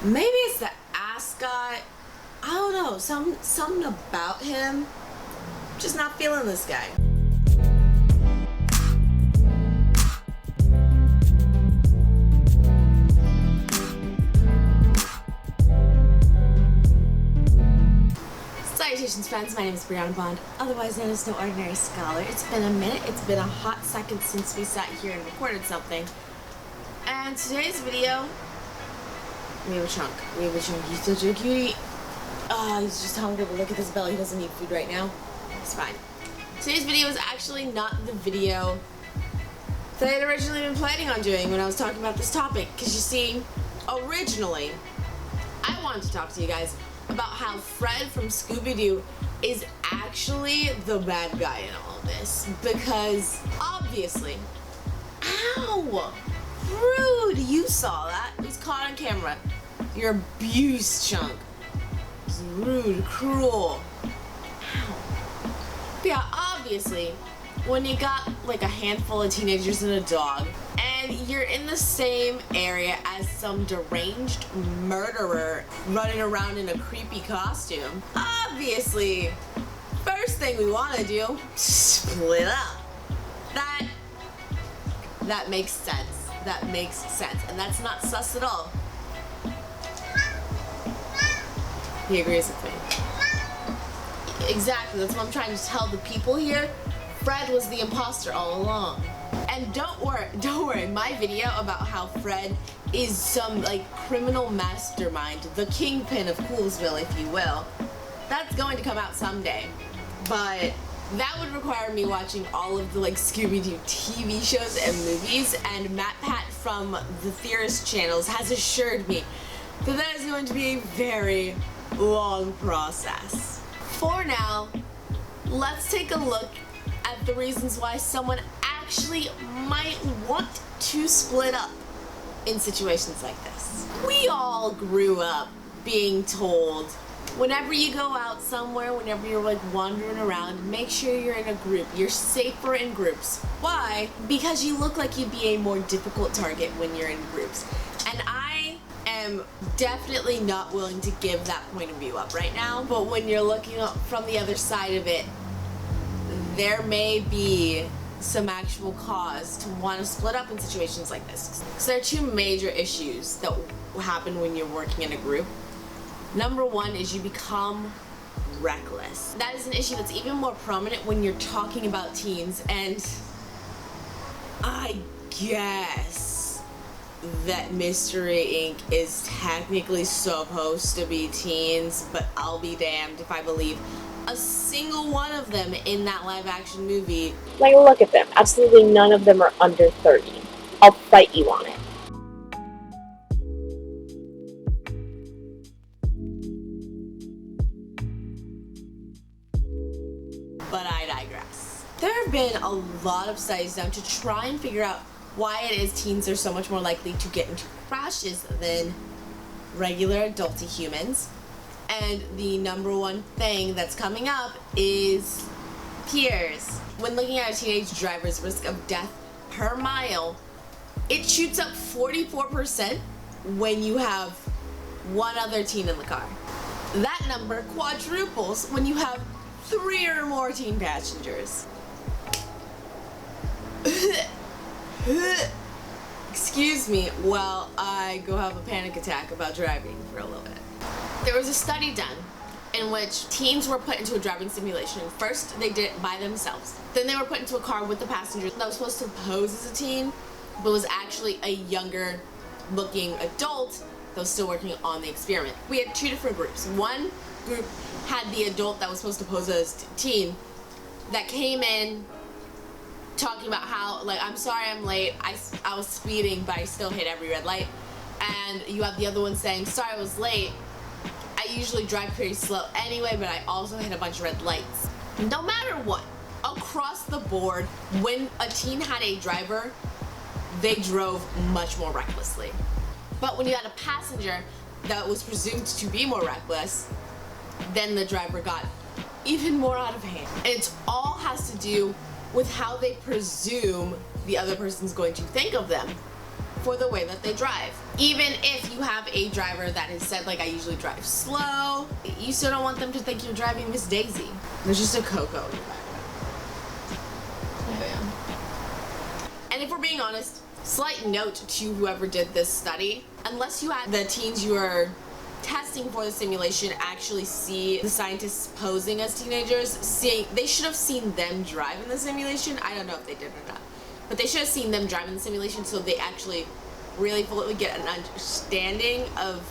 Maybe it's the ascot. I don't know. Something about him. Just not feeling this guy. Salutations, friends. My name is Brianna Bond, otherwise known as No Ordinary Scholar. It's been a minute. It's been a hot second since we sat here and recorded something. And today's video, we have a chunk. He's such a cutie. He's just hungry, but look at this belly. He doesn't need food right now. It's fine. Today's video is actually not the video that I had originally been planning on doing when I was talking about this topic. Because you see, originally, I wanted to talk to you guys about how Fred from Scooby-Doo is actually the bad guy in all of this. Because, obviously, ow! Rude! You saw that. It was caught on camera. Your abuse chunk. It's rude, cruel. Ow. But yeah, obviously, when you got like a handful of teenagers and a dog, and you're in the same area as some deranged murderer running around in a creepy costume, obviously, first thing we want to do, split up. That makes sense. That makes sense. And that's not sus at all. He agrees with me. Exactly, that's what I'm trying to tell the people here. Fred was the imposter all along. And don't worry, my video about how Fred is some like criminal mastermind, the kingpin of Coolsville, if you will, that's going to come out someday. But that would require me watching all of the like Scooby-Doo TV shows and movies, and Matt Pat from the Theorist channels has assured me that that is going to be a very long process. For now, let's take a look at the reasons why someone actually might want to split up in situations like this. We all grew up being told, whenever you go out somewhere, whenever you're like wandering around, make sure you're in a group. You're safer in groups. Why? Because you look like you'd be a more difficult target when you're in groups. And I am definitely not willing to give that point of view up right now. But when you're looking up from the other side of it, there may be some actual cause to want to split up in situations like this. So there are two major issues that happen when you're working in a group. Number one is you become reckless. That is an issue that's even more prominent when you're talking about teens, and I guess that Mystery Inc. is technically supposed to be teens, but I'll be damned if I believe a single one of them in that live action movie. Like, look at them. Absolutely none of them are under 30. I'll fight you on it. But I digress. There have been a lot of studies done to try and figure out why it is teens are so much more likely to get into crashes than regular adult humans. And the number one thing that's coming up is peers. When looking at a teenage driver's risk of death per mile, it shoots up 44% when you have one other teen in the car. That number quadruples when you have 3 or more teen passengers. Excuse me while I go have a panic attack about driving for a little bit. There was a study done in which teens were put into a driving simulation. First, they did it by themselves. Then they were put into a car with the passenger that was supposed to pose as a teen, but was actually a younger looking adult that was still working on the experiment. We had two different groups. One group had the adult that was supposed to pose as teen that came in talking about how, like, I'm sorry I'm late, I was speeding, but I still hit every red light. And you have the other one saying, sorry I was late, I usually drive pretty slow anyway, but I also hit a bunch of red lights. No matter what, across the board, when a teen had a driver, they drove much more recklessly. But when you had a passenger that was presumed to be more reckless, then the driver got even more out of hand. It all has to do with how they presume the other person's going to think of them. for the way that they drive. Even if you have a driver that has said, like, I usually drive slow, you still don't want them to think you're driving Miss Daisy. There's just a Coco in the background. Oh, yeah. And if we're being honest, slight note to whoever did this study, unless you had the teens you are testing for the simulation actually see the scientists posing as teenagers, they should have seen them drive in the simulation. I don't know if they did or not, but they should have seen them drive in the simulation so they actually really fully get an understanding of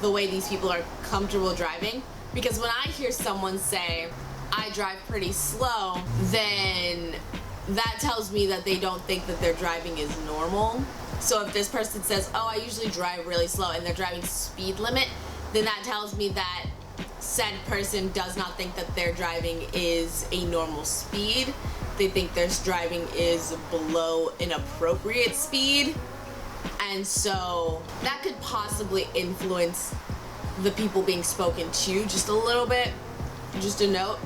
the way these people are comfortable driving. Because when I hear someone say, I drive pretty slow, then that tells me that they don't think that their driving is normal. So if this person says, oh, I usually drive really slow, and they're driving speed limit, then that tells me that said person does not think that their driving is a normal speed. They think their driving is below an appropriate speed. And so that could possibly influence the people being spoken to just a little bit. Just a note,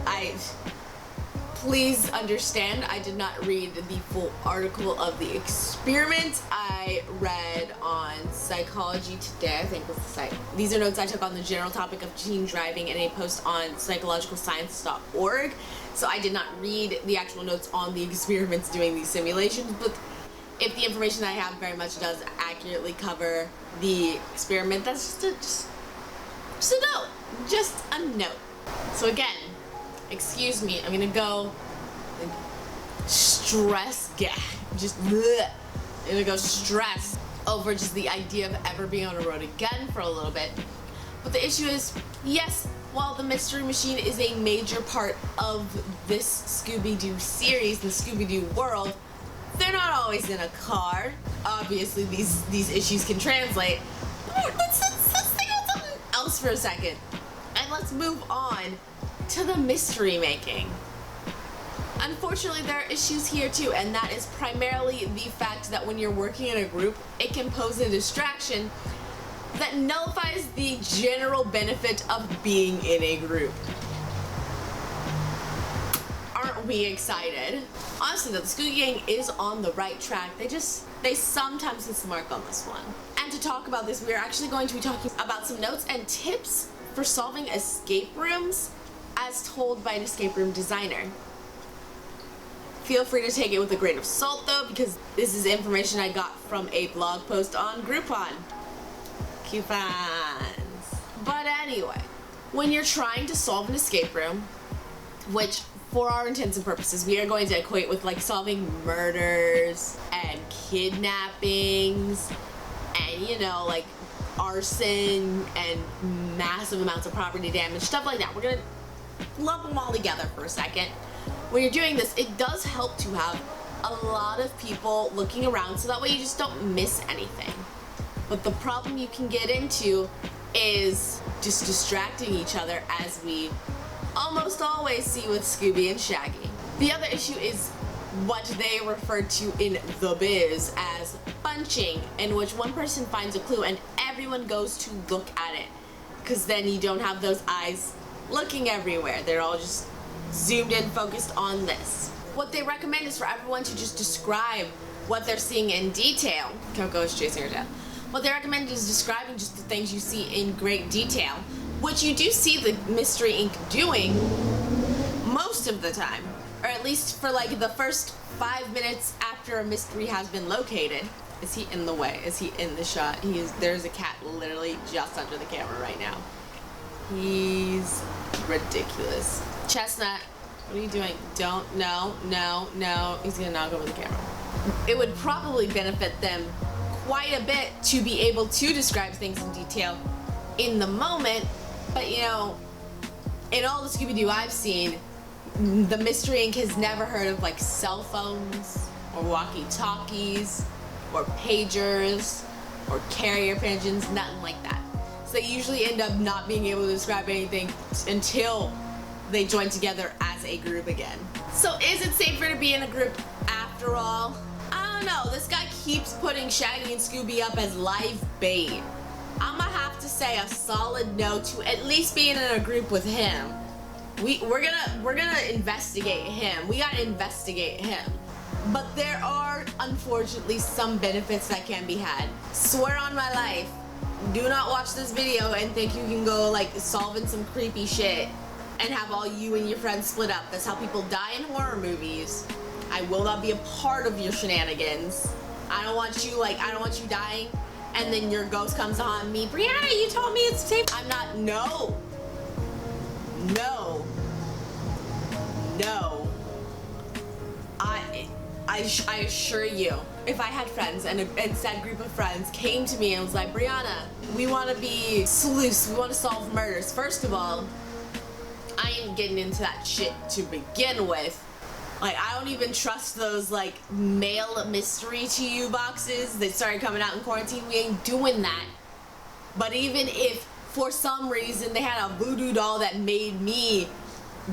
please understand, I did not read the full article of the experiment. I read on Psychology Today, I think was the site. These are notes I took on the general topic of teen driving in a post on psychologicalscience.org. So I did not read the actual notes on the experiments doing these simulations, but if the information I have very much does accurately cover the experiment, that's just a note. Just a note. So again, excuse me, I'm gonna go stress gag. Just bleh. I'm gonna go stress over just the idea of ever being on a road again for a little bit. But the issue is, yes, while the Mystery Machine is a major part of this Scooby-Doo series, the Scooby-Doo world, they're not always in a car. Obviously, these issues can translate. Let's think about something else for a second. And let's move on to the mystery making. Unfortunately, there are issues here too, and that is primarily the fact that when you're working in a group, it can pose a distraction that nullifies the general benefit of being in a group. Aren't we excited? Honestly, though, the Scooby Gang is on the right track. They sometimes miss the mark on this one. And to talk about this, we are actually going to be talking about some notes and tips for solving escape rooms as told by an escape room designer. Feel free to take it with a grain of salt though, because this is information I got from a blog post on Groupon. Coupons. But anyway, when you're trying to solve an escape room, which for our intents and purposes, we are going to equate with like solving murders and kidnappings and, you know, like arson and massive amounts of property damage, stuff like that. We're gonna lump them all together for a second. When you're doing this, it does help to have a lot of people looking around so that way you just don't miss anything. But the problem you can get into is just distracting each other, as we almost always see with Scooby and Shaggy. The other issue is what they refer to in the biz as bunching, in which one person finds a clue and everyone goes to look at it, because then you don't have those eyes looking everywhere. They're all just zoomed in, focused on this. What they recommend is for everyone to just describe what they're seeing in detail. Coco is chasing her tail. What they recommend is describing just the things you see in great detail, which you do see the Mystery Inc. doing most of the time, or at least for like the first 5 minutes after a mystery has been located. Is he in the way? Is he in the shot? There's a cat literally just under the camera right now. He's ridiculous. Chestnut, what are you doing? No. He's gonna knock over the camera. It would probably benefit them quite a bit to be able to describe things in detail in the moment, but you know, in all the Scooby-Doo I've seen, the Mystery Inc. has never heard of like cell phones or walkie-talkies or pagers or carrier pigeons, nothing like that. So they usually end up not being able to describe anything until they join together as a group again. So is it safer to be in a group after all? I don't know. This guy keeps putting Shaggy and Scooby up as live bait. I'm gonna have to say a solid no to at least being in a group with him. We're gonna investigate him. We gotta investigate him. But there are, unfortunately, some benefits that can be had. Swear on my life, do not watch this video and think you can go like solving some creepy shit and have all you and your friends split up. That's how people die in horror movies. I will not be a part of your shenanigans. I don't want you dying and then your ghost comes on me. Brianna, you told me it's safe. I'm not, no. No. No. I assure you, if I had friends and said group of friends came to me and was like, Brianna, we want to be sleuths, we want to solve murders. First of all, I ain't getting into that shit to begin with. Like, I don't even trust those like mail mystery to you boxes that started coming out in quarantine. We ain't doing that. But even if for some reason they had a voodoo doll that made me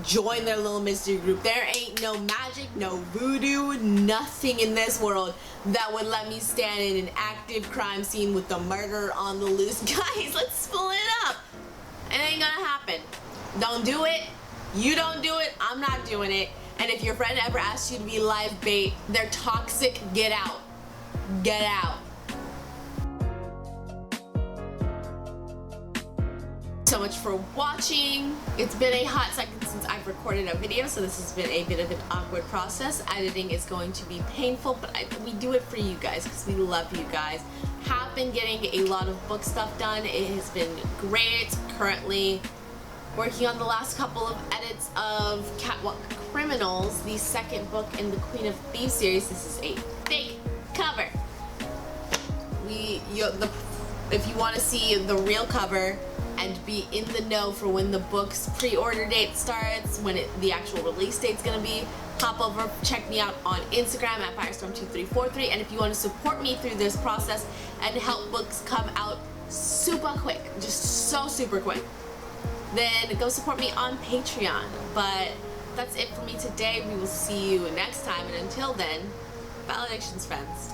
join their little mystery group, there ain't no magic, no voodoo, nothing in this world that would let me stand in an active crime scene with the murderer on the loose. Guys, let's split up. It ain't gonna happen. Don't do it. You don't do it. I'm not doing it. And if your friend ever asks you to be live bait, they're toxic. Get out. Get out. So much for watching. It's been a hot second since I've recorded a video, so this has been a bit of an awkward process. Editing is going to be painful, but we do it for you guys because we love you guys. Have been getting a lot of book stuff done. It has been great. Currently working on the last couple of edits of Catwalk Criminals, the second book in the Queen of Thieves series. This is a fake cover. If you want to see the real cover and be in the know for when the book's pre-order date starts, when the actual release date's gonna be, hop over, check me out on Instagram at Firestorm2343, and if you want to support me through this process and help books come out super quick, just so super quick, then go support me on Patreon. But that's it for me today. We will see you next time, and until then, valedictions, friends.